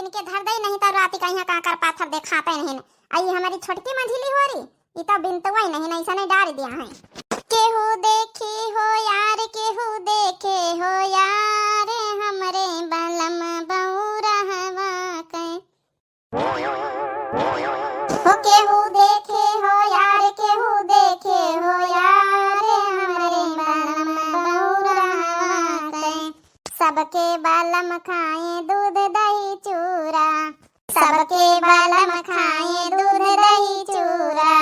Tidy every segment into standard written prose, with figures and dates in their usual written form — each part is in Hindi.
किन के धर दे, नहीं तो राती कहीं का कर पाथर देखाते नहीं। आई हमारी छोटकी मंझिली हो रही, ये तो बिनतवा ही नहीं, ऐसा नहीं डाल दिया है। केहू देखी हो यार, केहू देखे हो यार, हमरे बलम बौरा हवा के। हो केहू देखे हो यार, केहू देखे हो यार, हमरे बलम बौरा हवा के। सबके बलम खाए दूध दही चूरा, सबके बलम खाए दूध दही चूरा।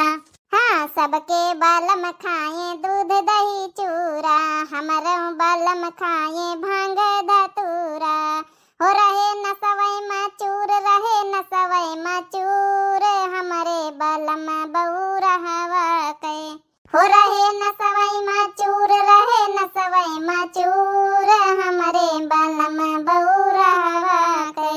हाँ, सबके बलम खाए दूध दही चूरा, हमारे बलम खाए भांग धतूरा। हो रहे न सवै मचूर, रहे न सवै मचूर, हमारे बलम बौरा हवा के। हो रहे न सवै मचूर, रहे न सवै मचूर, हमारे बलम बौरा हवा के।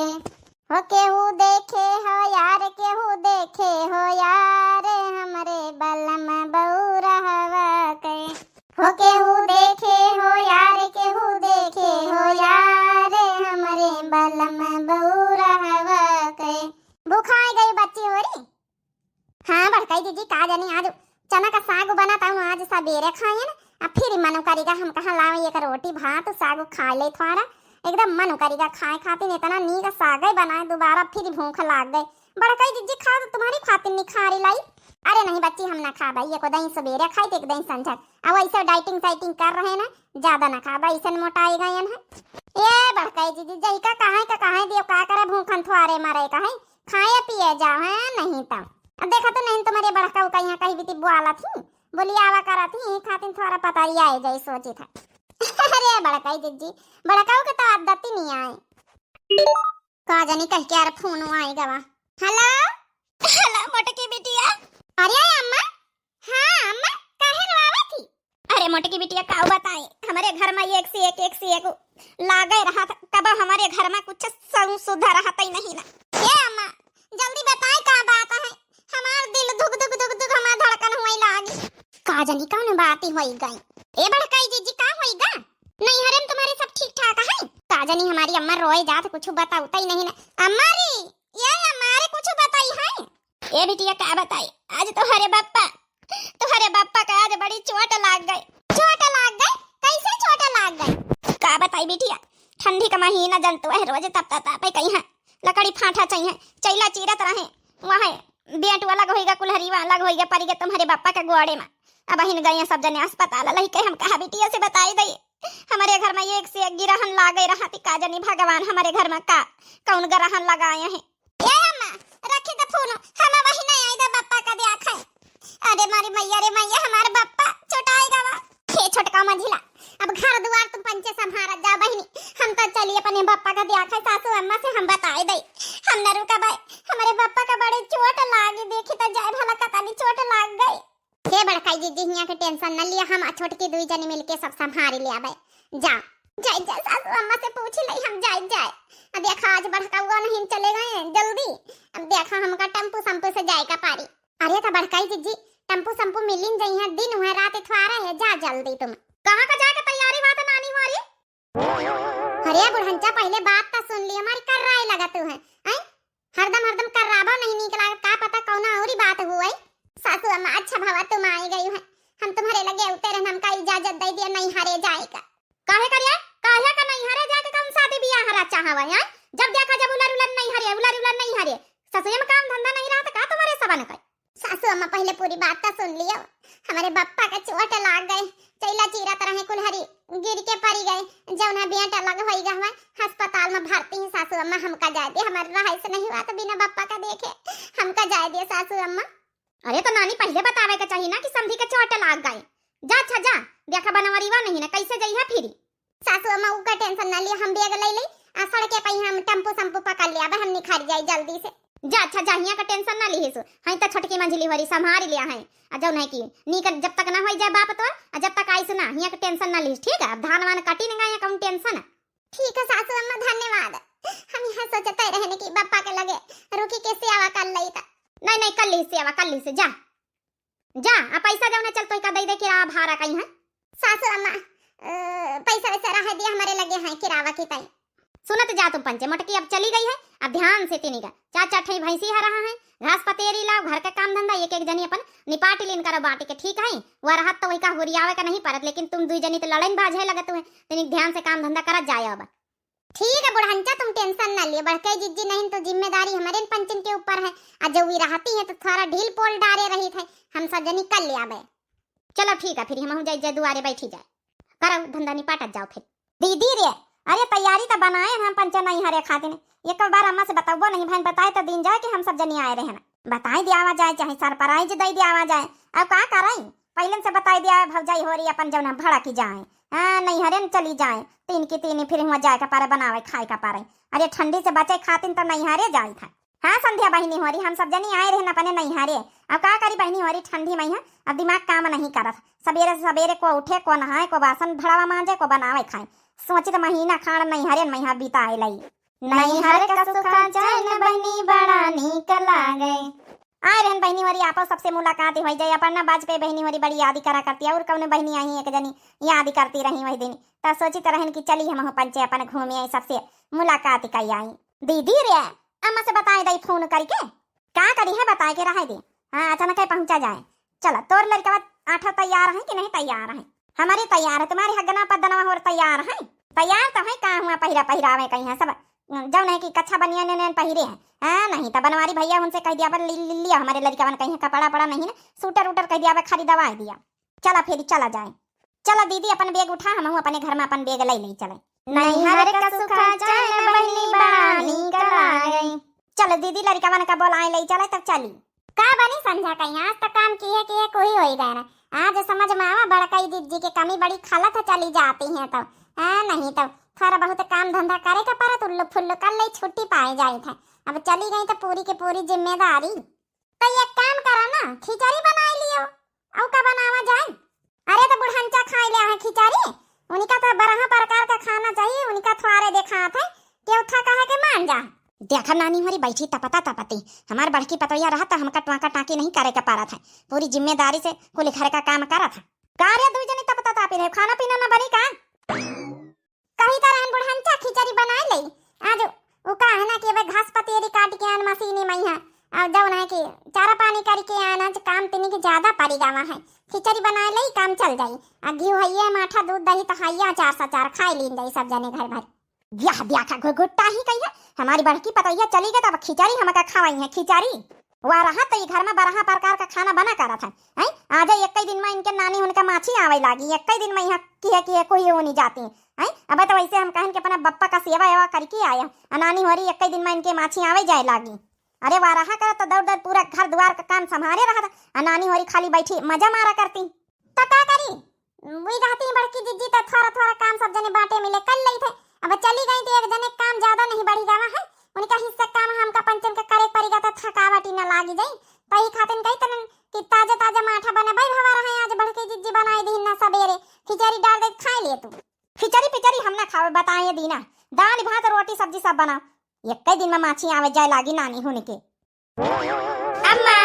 हो केहू देखे हो यार, केहू देखे हो यार, हमरे बलम बौरा हवा के। हो केहू देखे हो यार, केहू देखे हो यार, हमरे बलम बौरा हवा के। बुखाई गई बच्ची हो रही। हाँ बड़काई दीदी, का जानी आज चना का साग बनाता हूँ, आज सवेरे खाए ना, अब फिर मन करेगा हम कहाँ लावे एक रोटी भात साग खा ले थोड़ा, एकदम मन करेगा खाए खातिर। इतना नीक साग बनाए, दोबारा फिर भूख लाग गई। बड़काई दीदी खा तो तुम्हारी खातिर नहीं खा रही लाई। अरे नहीं बच्ची, हम ना खा भाई, एक दही सवेरे खाई तो एक दही संझा। अब ऐसे डाइटिंग साइटिंग कर रहे ना, ज्यादा ना खा भाई, ऐसे मोटाई गए हैं। ये बड़काई दीदी जई का कहाँ दियो, का करे भूखन थोड़े मारे कहे खाए पिए जाओ है नहीं तो। अब देखा तो नहीं तुम्हारे बड़का कहीं कहीं भी बुआला थी, बोली आवा करा थी खातिर थोड़ा पता ही आए जाए सोची था। अरे बड़काई दीदी, बड़काऊ के तो आदत ही नहीं आए। का जानी कह के यार फोन आएगा वा। हेलो हेलो मोटकी बिटिया। अरे अम्मा। हाँ अम्मा, काहे रोवा थी? अरे मोटकी बिटिया का बताए, हमारे घर में एक से एक लागे रहा था, कब हमारे घर में कुछ सुधार रहता ही नहीं ना। ये अम्मा जल्दी बताए का बात है, हमार दिल धुक धुक धुक धुक हमार धड़कन हुई लागी। का जानी कौन बात ही होई गई। ए बड़काई जीजी का होईगा? नहीं हरम तुम्हारे सब ठीक ठाक है? का जानी हमारी अम्मा रोए जात, कुछ बताऊता ही नहीं ना। अम्मा रे, ये हमारे कुछ बताई है? ए बिटिया का बताई, आज तो हरे बाप्पा का आज बड़ी चोट लाग गई। चोट लाग गई? कैसे चोट लाग गई? का बताई बिटिया, ठंडी का महीना जनतो है, रोज तपता तापे कहीं लकड़ी फांठा चाहिए, चैला चीरत रहे, वहाँ बेट अलग होइगा, कुल्हरीवा अलग होइगा, पड़ी गए तुम्हारे बाप्पा के गोड़े में। अब बहिन गए सब जने अस्पताल, लही के हम कहा बिटिया से बताई दई, हमारे घर में एक से एक गिरहन लागे रहती। का जानी भगवान हमारे घर में का कौन ग्रहण लगाए हैं। ए अम्मा रखे द फोन, हम बहिन आई द बाप्पा का देख है। अरे मारी मैया रे मैया, हमारे बाप्पा छोटाएगा वा। हे छोटका मंझिला, अब घर द्वार तुम पंचे संभारा जा बहिनी, हम तो चलिए अपने बाप्पा का देख है, सासू अम्मा से हम बताए दई। हम न रुका भाई, हमारे बाप्पा का बड़े चोट लागी, देखी तो जाए भला कता नहीं चोट लाग गई। हे बड़काई दीदी हिया के टेंशन न लिया, हम छोटकी दुई जने मिलके सब संभाल लिया भाई। जा जाए जाए सासू अम्मा से पूछ ले, हम जाए। अब देखा आज बड़काऊआ नहीं चले गए जल्दी, अब देखा हमका टेम्पू संपू से जाए का पारी। अरे तो बड़काई दीदी टेम्पू संपू मिलिन जाई है, दिन हुआ रात थोड़ा है, जा जल्दी तुम। कहां का जाके तैयारी बात नानी हो रही? अरे बुढ़ंचा पहले बात तो सुन ली, हमारी कर रहा लगा तू है हरदम कर राबो नहीं निकला, का पता कौन औरी बात हुई। सासू अम्मा अच्छा भवा तुम आई गई है, हम तुम्हारे लगे उतरे, हमका इजाजत दे दिया नहीं हरे जाएगा। काहे करिया काहे का नहीं हरे जाके कौन शादी बियाह हरा चाहवा है? जब देखा जब उलर नहीं हरे ससुरे में काम धंधा नहीं रहा था का तुम्हारे सबन का? सासू अम्मा पहले पूरी बात तो सुन लियो, हमारे बप्पा का चोट लाग गए, चैला चीरत रहे, कुल्हरी गिर के पड़ी गए, जौना बेटा लग होइगा हुआ अस्पताल में भर्ती है। सासू अम्मा हमका जाए दे, हमारा रहाई से नहीं हुआ तो बिना बप्पा का देखे हमका जाए दे सासू अम्मा। अरे तो नानी पहले बतावे का चाहिए ना कि समधी के चोट लाग गए। जा अच्छा जा, देखा बनवरीवा नहीं ना कैसे जइहा फिरी। सासू अम्मा उका टेंशन ना लिया, हम बैग ले आ सड़के पे हम टेम्पू संपू पकड़ लिया, हम निखर जाई जल्दी से। जा अच्छा जा, हिया का टेंशन ना लीहिस, हई त छोटकी मंझिली हरी संभाल लिया है। आ जौ नहीं की नीक जब तक ना होई जाए बाप तो, जब तक आइस ना हिया का टेंशन ना लीहिस, ठीक है? अब धान वान कटी न गए कौन टेंशन। ठीक है सासू अम्मा धन्यवाद, हम यहाँ सोचते रहने की पापा के लगे रुकी के सेवा कर लई त। नहीं कर ली सेवा कर ली से, जा आ पैसा जौना चल तो का दे दे किराया भाड़ा कहीं है। सासू अम्मा पैसा वैसा रह दिया हमारे लगे हैं किरावा की तई। सुनत जा तुम पंचे मोटकी अब चली गई है। अब ध्यान से तीनी का 4-4 ठई भैंसी है रहा है, घास पतेरी लाओ, घर का काम धंधा एक एक जनी अपन निपाट लीन करो बाटी के, ठीक है। वह रहत तो वही का हुरियावे का नहीं परत, लेकिन तुम दुई जनी तो लड़न बाज है लगत हुए, तनिक ध्यान से काम धंधा करत जाए। अब ठीक है बुढ़ंचा, तुम टेंशन ना लिए, बढ़के जिज्जी नहीं तो जिम्मेदारी हमारे पंचन के ऊपर है। आज जो भी रहती है तो थोड़ा ढील पोल डारे रही थे, हम सब जनी कर ले आवे। चलो ठीक है, फिर हम जाए दुआरे बैठी जाए, करो धंधा निपाटत जाओ। फिर दीदी रे, अरे तैयारी तो बनाए हम पंचन नहीं हरे खाते ने, एक बार अम्मा से बताओ नहीं भाई, बताए तो दिन जाए कि हम सब जनी आए रहे ना, बताई दिया जाए चाहे सरप्राइज दे दिया जाए। अब का कराई, पहले से बताई दिया भौजाई हो रही अपन जब भड़ा की जाए, हाँ नहीं हरे चली जाए तीन की तीन, फिर वहाँ जाए का पारे बनावे खाए का पारे। अरे ठंडी से बचे खातिन तो नहीं हारे जाए था। हाँ संध्या बहनी हो रही, हम सब जनी आए रहे ना अपने नहीं हारे। अब का करी बहनी हो रही ठंडी में, अब दिमाग काम नहीं करत, सवेरे सवेरे को उठे, को नहाए, को बासन भड़ावा मांजे, को बनावे खाए, सोचित महीना खान नहीं हरे महीना बिताए लई। नहीं हरे का सुखा जाए बहनी बड़ा नीक लागे। आए रहन बहनी वारी आपस सबसे मुलाकात हो जाए, अपन ना बाजपेयी बहनी वारी बड़ी याद करा करती है, और कौन बहनी आई एक जनी याद करती रही वही दिन, तो सोचित रहन कि चली हम पंचे अपन घूमे आई, सबसे मुलाकात कई आई। दीदी रे अम्मा से बताए दई फोन करके, का करी है बताए के रहे दे, हाँ अचानक पहुंचा जाए। चलो तोर लड़का आठा तैयार है कि नहीं तैयार है? हमारी तैयार है, तुम्हारी हगना पदना और तैयार है? तैयार तो है, कहाँ हुआ पहिरावे कहीं है सब, जब नहीं कि कच्छा बनिया ने पहिरे है, हाँ नहीं तो बनवारी भैया उनसे कह दिया लिया हमारे लड़का बन कहीं कपड़ा पड़ा नहीं ना, सूटर उटर कह दिया खरीदवा दिया। चला फिर चला जाए, चलो दीदी अपन बैग उठा, हम अपने घर में अपन बैग ले चले। नहीं हरे का सुखा जाए बहनी बड़ा नीक लागे। चलो दीदी लड़का बन का बोलाए ले चले, तब चली का बनी संध्या कहीं, आज तक काम किए कोई हो ही गया ना, आज समझ में आवा बड़कई दीदी की कमी बड़ी खाला था चली जाती है तब, हाँ नहीं तब थोड़ा बहुत काम धंधा करे का पर उल्लू फुल्लू कर ले, छुट्टी पाए जाए थे। अब चली गई तो पूरी की पूरी जिम्मेदारी। तो एक काम करो ना, खिचड़ी बना लियो, औ का बनावा जाए? अरे तो बुढ़ंचा खाई ले है खिचड़ी, उनका तो बरहा प्रकार का खाना चाहिए, उनका थोड़े देखा थे क्यों था कहे के मान जा। देखा नानी हमारी बैठी तपता तपती, हमार बड़की पतोया रहा था, हमका टवाका टाकी नहीं करे का पारा था, पूरी जिम्मेदारी से कुल घर का काम करा था। कार्य दो जने तपता तापी रहे, खाना पीना ना बनी का कहीं तरह बुढ़ंचा खिचड़ी बना ले। आज वो का है ना कि अब घास पतेरी काट के आन मशीनी में है, और जब ना कि चारा पानी करके आना काम तीनी के ज्यादा पड़ी जावा है, खिचड़ी बना ले काम चल जाई। आ घी हइये माठा दूध दही तो हइया 4 खाई लीन जाई सब जने घर भर। ब्याह ब्याह का गुट्टा ही कही है, हमारी बड़की पतोया चली गई तब खिचड़ी हमका खवाई है खिचड़ी। वह रहा तो घर में बरहा प्रकार का खाना बना कर था, हैं आज एक दिन में इनके नानी उनका माछी आवे लागी, एक दिन में यहाँ की कोई हो नहीं जाती हैं। अब तो वैसे हम कहन के अपना बप्पा का सेवा एवा करके आया, नानी हो रही एक दिन में इनके माछी आवे जाए लागी। अरे वाह रहा कर तो दौड़ दौड़ पूरा घर द्वार का काम संभाले रहा था, नानी हो रही खाली बैठी मजा मारा करती। तो क्या करी वही रहती बड़की जिज्जी, तो थोड़ा थोड़ा काम सब जने बांटे मिले कर ली थे। अब चली गई तो एक जने काम ज्यादा नहीं बढ़ी जावा है, उनका हिस्सा काम हमका पंचन का करे पड़ेगा तो थकावट न लागी जाई। तही खातिन कही तन कि ताजा ताजा माठा बना भाई भवा रहा है, आज बड़की जिज्जी बनाई दी ना सवेरे खिचड़ी डाल दे खा लिए तू। खिचड़ी पिचड़ी हम ना खावे बताए दीना, दाल भात रोटी सब्जी सब बनाओ, एक दिन में माछी आवे जाए लागी नानी होने के। अम्मा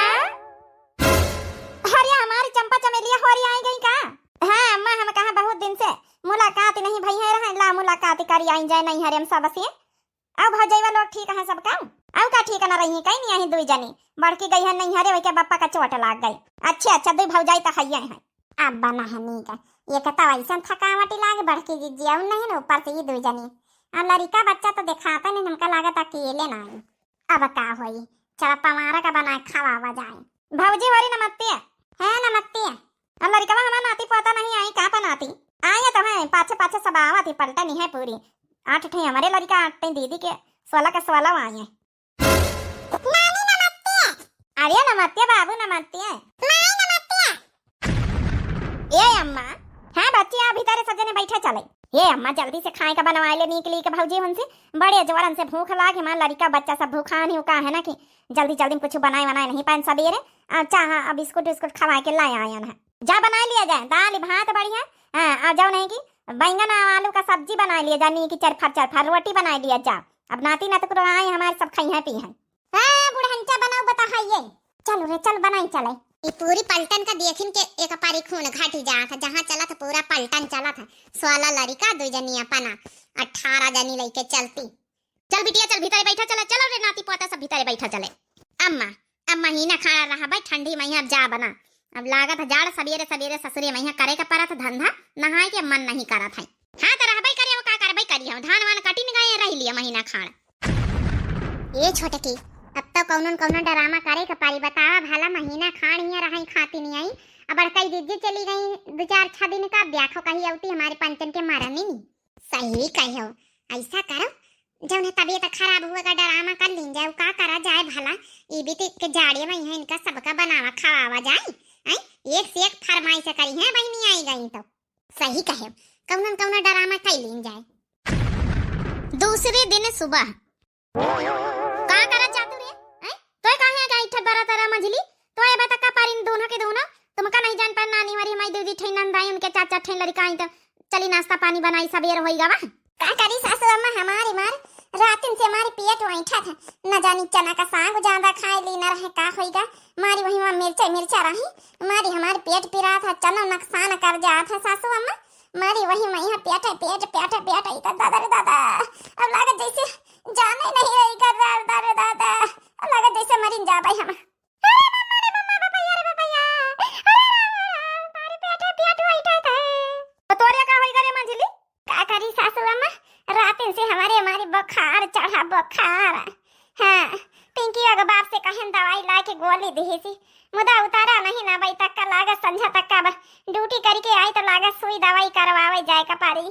अरे हमारी चंपा चमेलिया होरी आई गई का? हाँ अम्मा हम कहा बहुत दिन से मुलाकात नहीं भई है, रहा ला मुलाकात करी आई जाए नहीं हरे हम सब से। अब भौजाई लोग ठीक है सबका? अब का ठीक ना रही कहीं नहीं आई दुई जनी, बड़की गई है नहीं हरे वही बप्पा का चोट लाग गई। अच्छा दुई भौजाई तो है है, अब बना हनी का ये कहता वैसा थकावटी लागे बड़की जिज्जी और नहीं ना ऊपर से ये दुई जनी, अब लड़का बच्चा तो दिखाता नहीं, हमका लागत अकेले ना आई। अब का होई चला पमारा का बनाए खावा जाए। भौजी हरी नमस्ते है नमस्ते। अब लड़का हमारा नाती पोता नहीं आई का पनाती आए तो है, पाछे पाछे सब आवा थी पलटा नहीं है पूरी 8 ठे हमारे लड़का 8 ठे दीदी के 16 के 16 आए हैं। नानी नमस्ते। अरे नमस्ते बाबू नमस्ते। माई नमस्ते। ए अम्मा हाँ बच्चे आप भीतर सजने बैठे चले। ये अम्मा जल्दी से खाए का बनवा ले निकली के भौजी हमसे बड़े जोरन से भूख लागे, हमारा लड़का बच्चा सब भूखा नहीं का है ना कि जल्दी जल्दी कुछ बनाए नहीं पाए सवेरे। चाह अब बिस्कुट बिस्कुट खवा के लाए आया है, जा बना लिया जाए दाल भात बढ़िया। हाँ जाओ नहीं कि बैंगन आलू का सब्जी बना लिया जानी की चरफर रोटी बना लिया जा। अब नाती नातक आए हमारे सब खाई है पी है। हाँ बुढ़ंचा बनाओ बता ये चलो रे चल बनाई चले। ये पूरी पलटन का देखिन के एक पारी खून घाटी जा था, जहाँ चला था पूरा पलटन चला था, 16 लड़का 2 जनी अपना 18 जनी लेके चलती। चल बिटिया चल भीतर बैठा चला, चलो रे नाती पोता सब भीतर बैठा चले। अम्मा अब महीना खड़ा रहा भाई, ठंडी में अब जा बना। अब लागत जाड़ सवेरे सवेरे ससुरे में करे का पड़ा था धंधा, नहाए के मन नहीं करा था। हाँ तो रहबई करे वो का करबई करी हम, धान वान कटी न गए रह लिया महीना खाड़। ये छोटे की अब तो कौन डरामा करे का पारी, बतावा भला महीना खाड़ हिया रही खाती नहीं आई। अब बड़कई दीदी चली गई 2-4 दिन का ब्याखो कही आउती हमारे पंचन के मारा नहीं। सही कहो, ऐसा करो जब ने तबीयत खराब हुआ का डरामा कर लीन जाए, का करा जाए भला। ये भी के जाड़े में है इनका सबका बनावा खावा जाए। एक से एक फरमाइश करी है बहनी आई गई तो। सही कहे, कौन डरामा कर लीन जाए। दूसरे दिन सुबह का करा चातु रे तो काहे गई ठट बरा तारा मझली तो ए बता का पारिन दोनों के दोनों तुमका नहीं जान पर नानी वारी हमारी दीदी ठेन नंदाई उनके चाचा ठेन लड़का आई तो चली नाश्ता पानी बनाई सबेर होई गवा। का करी सासू अम्मा हमारी मार रातिन से हमारी पेट वैठा था, न जानी चना का साग ज्यादा खाए ली न रहे का होईगा। मारी वही वहां मिर्चा रही, मारी हमारे पेट पिरा था, चना नुकसान कर जा था सासू अम्मा। मारी वही वही पेट इधर दादा रे दादा, अब लागत जैसे जाने नहीं रही कर दादा रे दादा, अब लागत जैसे मरिन जा भाई हम। से हमारे बुखार चढ़ा बुखार। हाँ पिंकी अगर बाप से कहें दवाई ला के गोली दी सी, मुदा उतारा नहीं ना भाई तक का लागत संझा तक का ड्यूटी करके आई तो लागत सुई दवाई करवावे जाए का पारी।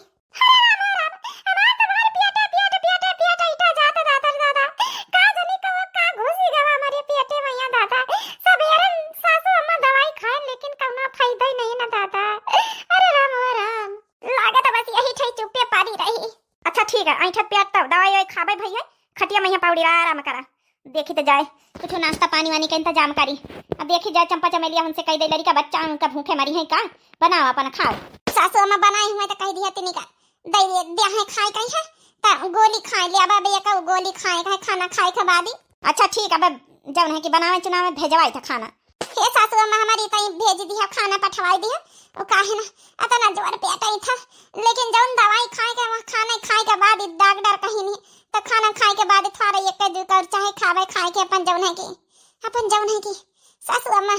खटिया में पाउडी आराम करा, देखी तो जाए कुछ नाश्ता पानी वानी का इंतजाम करी। अब देखी जाए चंपा चमेलिया हमसे कह दे लड़का बच्चा उनका भूखे मरी है का, बनाओ अपन खाओ। सासू अम्मा बनाई हुआ तो कह दिया तिनी का दे दे है खाए कहीं है ता गोली खाए ले, अब बे का गोली खाए का खाना खाए के बाद। अच्छा ठीक अब जब है कि बनावे चुनाव भेजवाई था खाना। हे सासू अम्मा हमारी तई भेज दिया खाना पठवाई दिया, वो काहे ना अतना जोर पेट आई था, लेकिन जौन दवाई खाए के खाना खाए के बाद डॉक्टर कहीं नहीं तो खाना खाए के बाद थारा एक दो कर चाहे खावे खाए के अपन जौन है की सासू अम्मा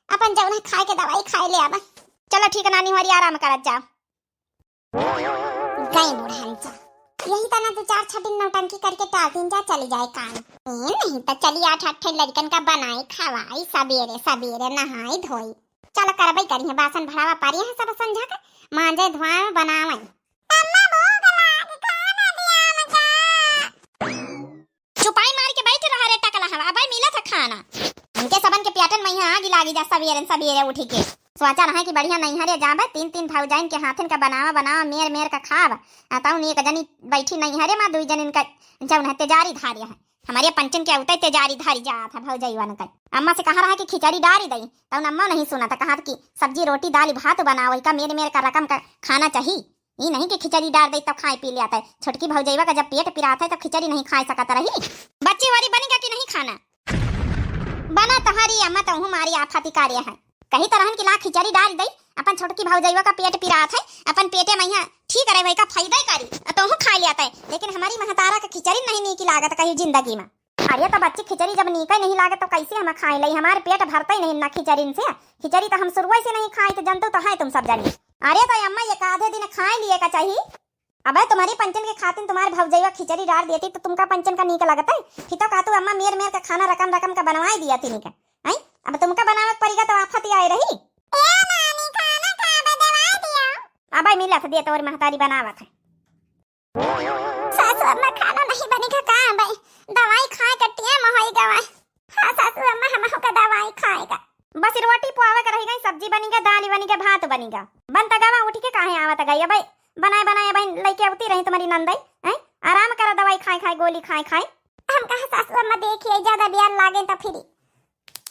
अपन जौन है खाए के दवाई खाए ले आबा। चलो ठीक है नानी हमारी आराम करत जाओ। गई बुढ़ान चा यही तना 2-4 दिन नौटंकी करके टाल दिन जा चली जाए काम, नहीं तो चली 8 लड़कन का बनाई खवाई सबेरे नहाई धोई। चलो करबई करी है बासन भरावा पारी है सब समझा के मांजे धुआं बनावे। अम्मा भूख लाग खाना दिया मजा। चुपाई मार के बैठ रहा रे टकला हवा, अब मिला था खाना उनके सबन के प्याटन में आग लागी जा सबेरे उठी के। सोचा रहा कि बढ़िया नहीं हरे जाबे 3 भौजाइन के हाथन का बनावा मेर का खाव आता हूं। एक जनी बैठी नहीं हरे मां 2 जन का जौन है तेजारी धारी है हमारे पंचन के उते तेजारी धारी जा था भौजाइवन का। अम्मा से कहा रहा कि खिचड़ी डारी दई तो अम्मा नहीं सुना था, कहा कि सब्जी रोटी दाल भात बनाओ का मेर का रकम का खाना चाहिए, ये नहीं कि खिचड़ी डाल दई तब खाए पी ले आता है। छोटकी भौजाइवा का जब पेट पिराता है तो खिचड़ी नहीं खा सकता रही। बच्ची वारी बनेगा कि नहीं खाना बना तहारी अम्मा तो हमारी आफाती कार्य है, कही तरह की ला खिचड़ी डाल दई अपन छोटकी भौजाइवा का पेट पिरात है अपन पेटे मैया ठीक रहे वही का फायदा ही करी तो हूं खा लिया है, लेकिन हमारी महतारा का खिचड़ी नहीं नीकी लागत कहीं जिंदगी में। अरे तो बच्ची खिचड़ी जब नीका नहीं लागत तो कैसे हम खाए ली, हमारे पेट भरता ही नहीं ना खिचड़ी से। खिचड़ी तो हम शुरुआत से नहीं खाए तो जनतो तो है तुम सब जानी। अरे तो अम्मा एक आधे दिन खाए लिए का चाहिए। अब तुम्हारी पंचन के खातिर तुम्हारे भौजाइवा खिचड़ी डाल देती तो तुमका पंचन का नीक लगता है, फिर तो कहतू अम्मा मेर का खाना रकम का बनवाई दिया थी नीका। अब तुमका बनावत पड़ेगा तो आफत ही आई रही। अब मिला था दिया तो और महतारी बनावत है। सासू अम्मा खाना नहीं बनेगा का भाई, दवाई खाए कटिया मोहई गवा। हां सासू अम्मा हम का दवाई खाएगा, बस रोटी पुआवा का रहेगा, सब्जी बनेगा दाल बनेगा भात बनेगा। बनता गवा उठ के काहे आवत गई भाई, बनाए भाई लेके आती रही तुम्हारी नंदई हैं, आराम करा दवाई खाए गोली खाए। हम कहा सासू अम्मा देखिए ज्यादा ब्याल लागे तो फिर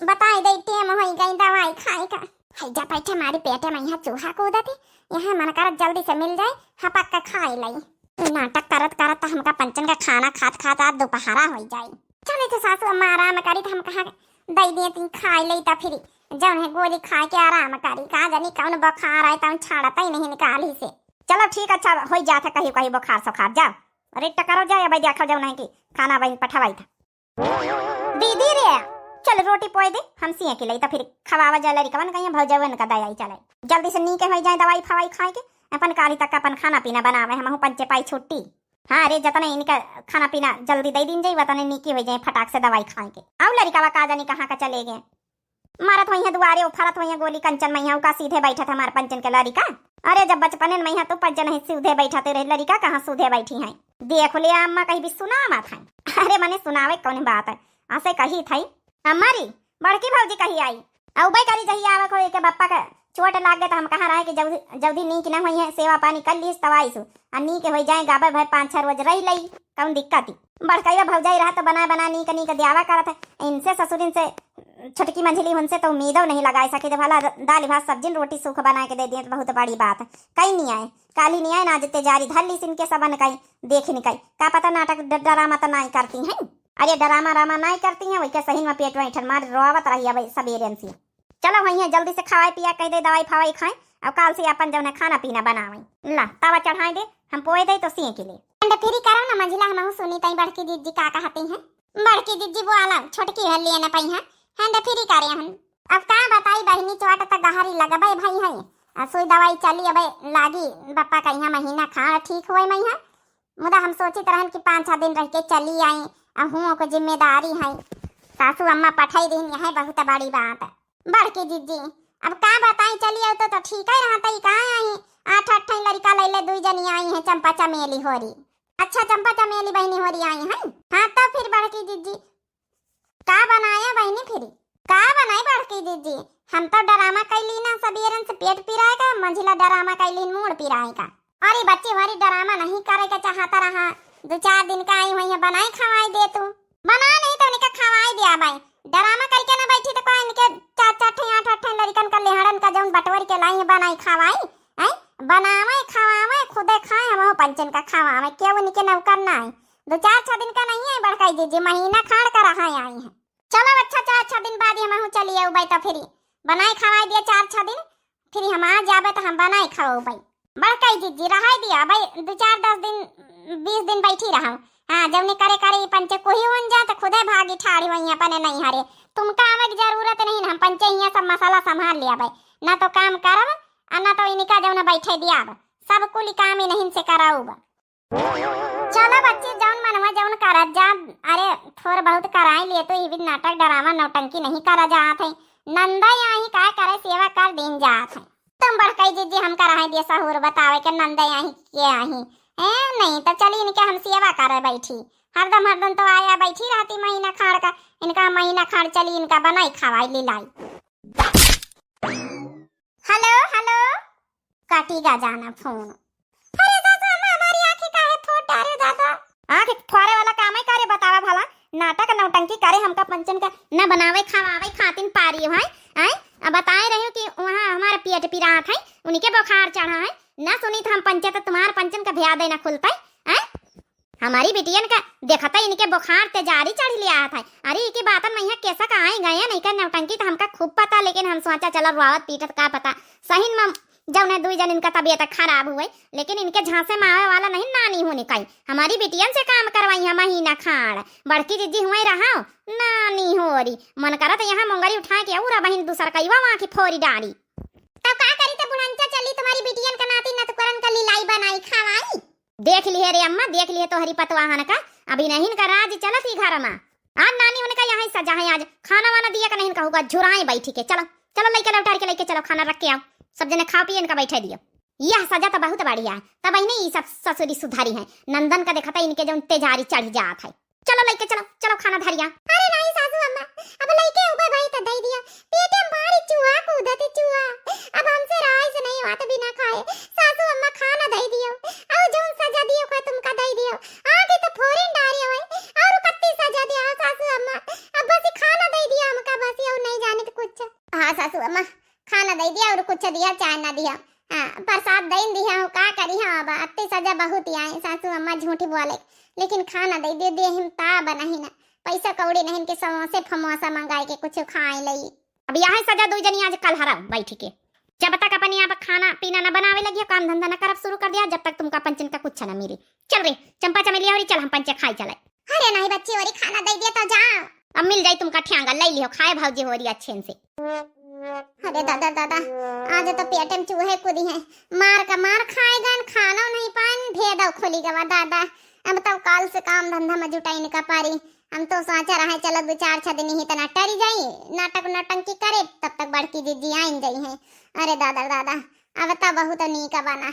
बताई देते हैं मोहई गई दवाई खाए का। हैजा बैठे हमारे पेटे में यहाँ चूहा कूदते, यहाँ मन कर जल्दी से मिल जाए हपक का खाए लाई। नाटक करत हमका पंचन का खाना खात आज दोपहरा हो जाए। चले तो सासू अम्मा आराम करी तो हम कहा दई दिए तीन खाए ली तो फिर जौन है गोली खाए के आराम करी। कहा जानी कौन बुखार आए तो छाड़ता ही नहीं निकाल ही से। चलो ठीक, अच्छा हो जाता है कहीं कहीं बुखार सुखार। जाओ अरे टकरो जाओ, भाई देखा जाओ नहीं कि खाना बहन पठवाई था दीदी रे। चल रोटी पोए दे, हम सिए के लिए तो फिर खवावा जला रिकवन कहीं भौजवन का दया चले जल्दी से नी के हो जाए दवाई फवाई खाए के अपन काली तक अपन खाना पीना बनावे हम पंचे पाई छुट्टी। हाँ अरे जतने इनका खाना पीना जल्दी दे दिन जाई वतने नीकी हो जाए फटाक से दवाई खाए के। अब लड़का वा का जानी कहाँ का चले गए, मारत वही दुआरे उफरत वही गोली कंचन मैया का सीधे बैठा था हमारे पंचन के लड़का। अरे जब बचपन में मैया तो पंचन है सीधे बैठा थे लड़का कहाँ सीधे बैठी है, देख ले अम्मा कहीं भी सुना मत है। अरे मने सुनावे कौन बात है, ऐसे कही थी हमारी बड़की भौजी कही आई औ भाई करी जही आवे कोई के बप्पा का चोट लाग गए तो हम कहाँ रहे कि जल्दी नीक न हुई है सेवा पानी कर लीस तवाई सु आ नीक हो जाए गाबर भर 5-6 रोज रही लई कौन दिक्कत ही। बड़कैया भौजाई रहा तो बना बना नीक नीक दियावा करत है। इनसे ससुरिन से छुटकी मंझली उनसे तो उम्मीदों नहीं लगाए सके जब भला दाल भात सब्जी रोटी सूख बना के दे दिए तो बहुत बड़ी बात है। कहीं नहीं आए काली नहीं आए ना जितने जारी धर ली इनके सबन कहीं देख नहीं कहीं का पता नाटक ड्रामा तो नहीं करती हैं। अरे ड्रामा रामा नहीं करती हैं वही के सही में पेट में मार रोवत रही है भाई सबेरे से। चलो वही है जल्दी से खवाए पिया कह दे दवाई फवाई खाए और काल से अपन जो है खाना पीना बनावे ला तवा चढ़ाए दे हम पोए दे तो सिए के लिए फिर करो ना मंजिला हम सुनी तई बड़की दीदी का कहती हैं। बड़की दीदी वो आला छोटकी हल लिए न पई है हैंड फिर करे हम अब का बताई बहनी चोट तक गहरी लगबे भाई है सुई दवाई चली अब लागी बप्पा का यहाँ महीना खा ठीक हुए मैं मुदा हम सोचित रहन कि 5-6 दिन रह के चली आई अहुओं को जिम्मेदारी है सासू अम्मा पठाई दिन है बहुत बड़ी बात है। बड़की दीदी अब का बताई चली आओ तो ठीक ही रहता ही कहाँ आई 8-8 लड़का लैले 2 जनी आई है चंपा चमेली हो रही। अच्छा चंपा चमेली बहनी हो रही आई है। हाँ तो फिर बड़की दीदी का बनाया बहनी फिर का बनाई बड़की दीदी हम तो डरामा कैली ना सबेरन से पेट पिराएगा मंझिला डरामा कैली मूड पिराएगा। अरे बच्चे हमारी डरामा नहीं करेगा चाहता रहा 2-4 दिन का आई हुई है बनाई खवाई दे तू बना नहीं तो उनका खवाई दिया भाई डरामा करके ना बैठी तो कोई इनके 4-4 8-8 लड़कन का लेहड़न का जौन बटवर के लाई बनाई खवाई है बनावे खवावे खुदे खाए हम पंचन का खवावे क्यों उनके नौकर ना है 2-4 दिन का नहीं है बड़काई दीजिए महीना खाड़ कर रहा आई है। चलो अच्छा 4-6 दिन बाद हम चलिए भाई तो फिर बनाई खवाई दिया 4-6 दिन फिर हम आ जाबे तो हम बनाई खाओ भाई बड़काई दीजिए रहा दिया भाई 2-4-10 दिन 20 दिन बैठी रहा। हाँ जब ने करे करे पंचे कोई बन जा तो खुदे भागी ठाड़ी वही अपने नहीं हरे तुमका आवे की जरूरत नहीं हम पंचे यहाँ सब मसाला संभाल लिया भाई ना तो काम करब ना तो इनका जौन बैठे दिया सब कुल काम ही नहीं से कराऊ। चलो बच्चे जौन मनवा जौन करा जा अरे थोड़ा बहुत कराई लिए तो ये नाटक डरामा नौटंकी नहीं करा जात है नंदा यहाँ का करे सेवा कर दिन जात है। तुम बड़काई दीजिए हम कराए दिए सहूर बतावे के नंदा यहाँ के आई नहीं तो चलिए इनके हम सेवा करे बैठी हरदम तो आया बैठी रहती महीना खाड़ का इनका महीना खाड़ चली इनका बनाई खवाई लिलाई। हेलो हेलो काटीगा जाना फोन। अरे दादा हमारी आंखें काहे फोड़ डाले दादा आंख फोड़े वाला काम ही करे बतावा भला नाटक नौटंकी करे हमका पंचन का न बनावे खवावे खातिन पारी है आई अब बताए रहे कि वहाँ हमारा पेट पिरात है उनके बुखार चढ़ा है ना सुनी तो हम पंचे तो तुम्हारे पंचन का भ्या देना खुलता है हमारी बेटियन का देखता इनके बुखार ते जारी चढ़ लिया था। अरे इनकी बातन मैं कैसा का आई गए नहीं कर नौटंकी तो हमका खूब पता लेकिन हम सोचा चलो रुआवत पीटत का पता सही में जब ने 2 जन इनका तबीयत खराब हुए लेकिन इनके झांसे मावे वाला नहीं नानी होने का हमारी बेटियन से काम करवाई है महीना खाड़ बड़की दीदी हुई रहा नानी हो रही मन करा तो यहाँ मुंगरी उठा के और बहन दूसर कई वहाँ की फोरी डाली तो का करी तो बुढ़ंचा चली तुम्हारी बेटियन का नाती न तो करन का लीलाई बनाई खवाई देख लिए रे अम्मा देख लिए तो हरी पतवाहन का अभी नहीं का राज चलत ही घर में आज नानी उनका यहाँ सजा है आज खाना वाना दिया का नहीं कहूँगा झुराए बैठी के चलो चलो लेके लौटा के लेके चलो खाना रख के आओ सब जने खा पिए इनका बैठे दियो यह सजा तो बहुत बढ़िया है तब नहीं ये सब ससुरी सुधारी है नंदन का देखता इनके जो तेजारी चढ़ जात है चलो लेके चलो चलो खाना धरिया। अरे नहीं सासू अम्मा अब लेके ऊपर भाई तो दे दिया पेटे मारी चूहा कूदते चूहा अब हमसे राय से नहीं आते बिना खाए सासू अम्मा खाना दे दियो और जो सजा दियो का तुमका दे दियो आगे तो फोरन डारी हुए और कत्ती सजा दिया सासू अम्मा अब बस खाना दे दिया हमका बस और नहीं जाने तो कुछ। हां सासू अम्मा खाना दे दिया और कुछ दिया चाय ना दिया प्रसाद दे दिया का करी हां अब अत्ते सजा बहुत ही आए सासू अम्मा झूठी बोले लेकिन खाना दे दे हम ता बनाही ना पैसा कौड़ी नहीं के समोसे फमोसा मंगाए के कुछ खाए लई अब यहाँ सजा 2 जनी आज कल हरा बैठ के जब तक अपन यहाँ पर खाना पीना न बनावे लगी काम धंधा न करब शुरू कर दिया जब तक तुमका पंचन का कुछ न मिली। चल रे चंपा चमेली और चल हम पंचे खाई चले। अरे नहीं बच्ची और खाना दे दिया तो जाओ। अब मिल जाई तुमका ठियांगा ले लियो खाए भाजी हो रही अच्छे से। अरे दादा दादा आज तो पेट में चूहे कूदी हैं, मार का मार खाएगा खाना नहीं पान भेदा खोली गवा दादा। अब तो काल से काम धंधा में जुटाई नहीं का पारी। हम तो सोचा रहे चलो 2-4 दिन ही तना टरी जाई नाटक नौटंकी करे तब तक बड़की दीदी आइन जाई हैं। अरे दादा दादा अब तो बहुत नी का बना।